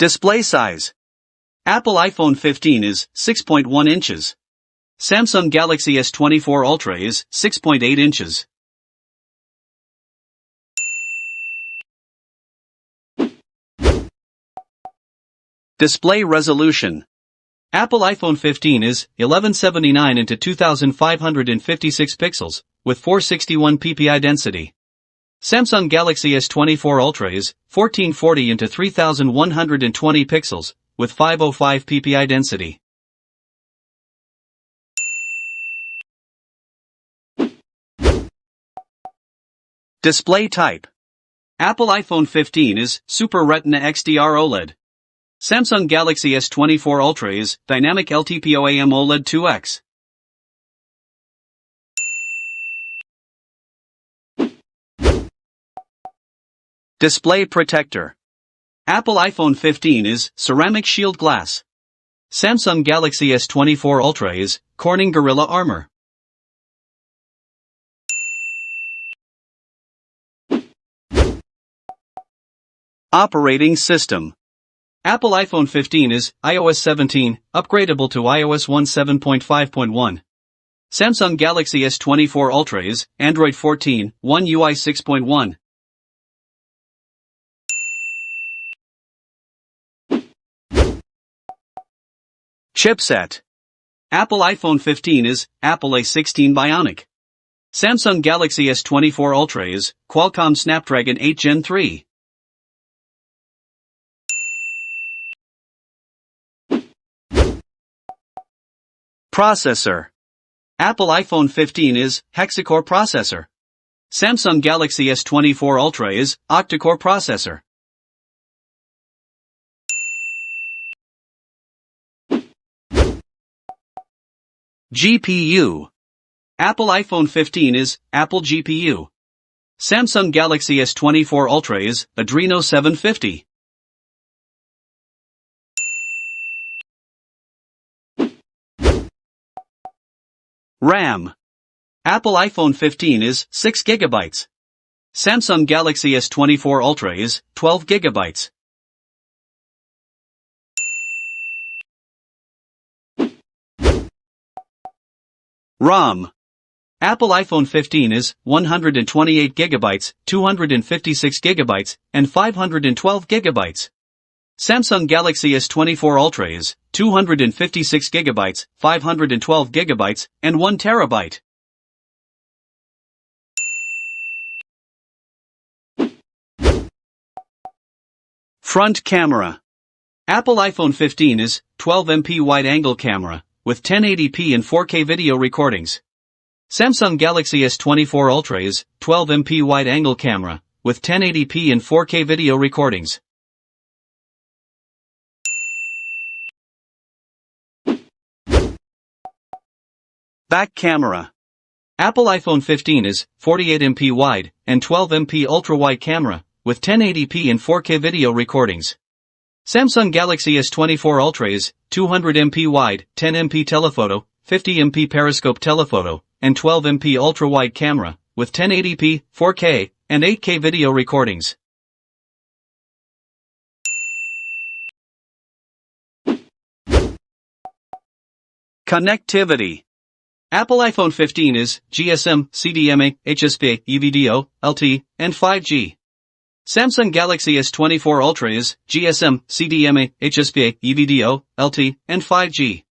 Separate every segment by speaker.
Speaker 1: Display size. Apple iPhone 15 is 6.1 inches. Samsung Galaxy S24 Ultra is 6.8 inches. Display resolution. Apple iPhone 15 is 1179 into 2556 pixels, with 461 ppi density. Samsung Galaxy S24 Ultra is 1440 into 3120 pixels, with 505 ppi density. Display type. Apple iPhone 15 is Super Retina XDR OLED. Samsung Galaxy S24 Ultra is Dynamic LTPO AMOLED 2X. Display protector. Apple iPhone 15 is Ceramic Shield Glass. Samsung Galaxy S24 Ultra is Corning Gorilla Armor. Operating system. Apple iPhone 15 is iOS 17, upgradable to iOS 17.5.1. Samsung Galaxy S24 Ultra is Android 14, One UI 6.1. Chipset. Apple iPhone 15 is Apple A16 Bionic. Samsung Galaxy S24 Ultra is Qualcomm Snapdragon 8 Gen 3. Processor. Apple iPhone 15 is Hexacore processor. Samsung Galaxy S24 Ultra is Octa-core processor. GPU. Apple iPhone 15 is Apple GPU. Samsung Galaxy S24 Ultra is Adreno 750. RAM. Apple iPhone 15 is 6 GB. Samsung Galaxy S24 Ultra is 12 GB. ROM. Apple iPhone 15 is 128 GB, 256 GB, and 512 GB. Samsung Galaxy S24 Ultra is 256 GB, 512 GB, and 1 TB. Front camera. Apple iPhone 15 is 12MP wide-angle camera, with 1080p and 4K video recordings. Samsung Galaxy S24 Ultra is 12MP wide-angle camera, with 1080p and 4K video recordings. Back camera. Apple iPhone 15 is 48MP wide and 12MP ultra-wide camera, with 1080p and 4K video recordings. Samsung Galaxy S24 Ultra is 200MP wide, 10MP telephoto, 50MP periscope telephoto, and 12MP ultra-wide camera, with 1080p, 4K, and 8K video recordings. Connectivity. Apple iPhone 15 is GSM, CDMA, HSPA, EVDO, LTE, and 5G. Samsung Galaxy S24 Ultra is GSM, CDMA, HSPA, EVDO, LTE, and 5G.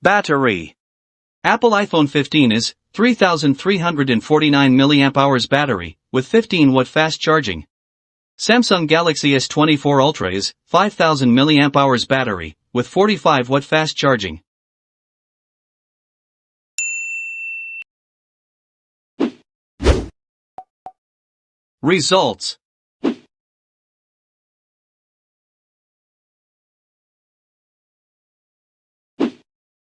Speaker 1: Battery. Apple iPhone 15 is 3,349 mAh battery, with 15W fast charging. Samsung Galaxy S24 Ultra is 5,000 mAh battery, with 45W fast charging. Results.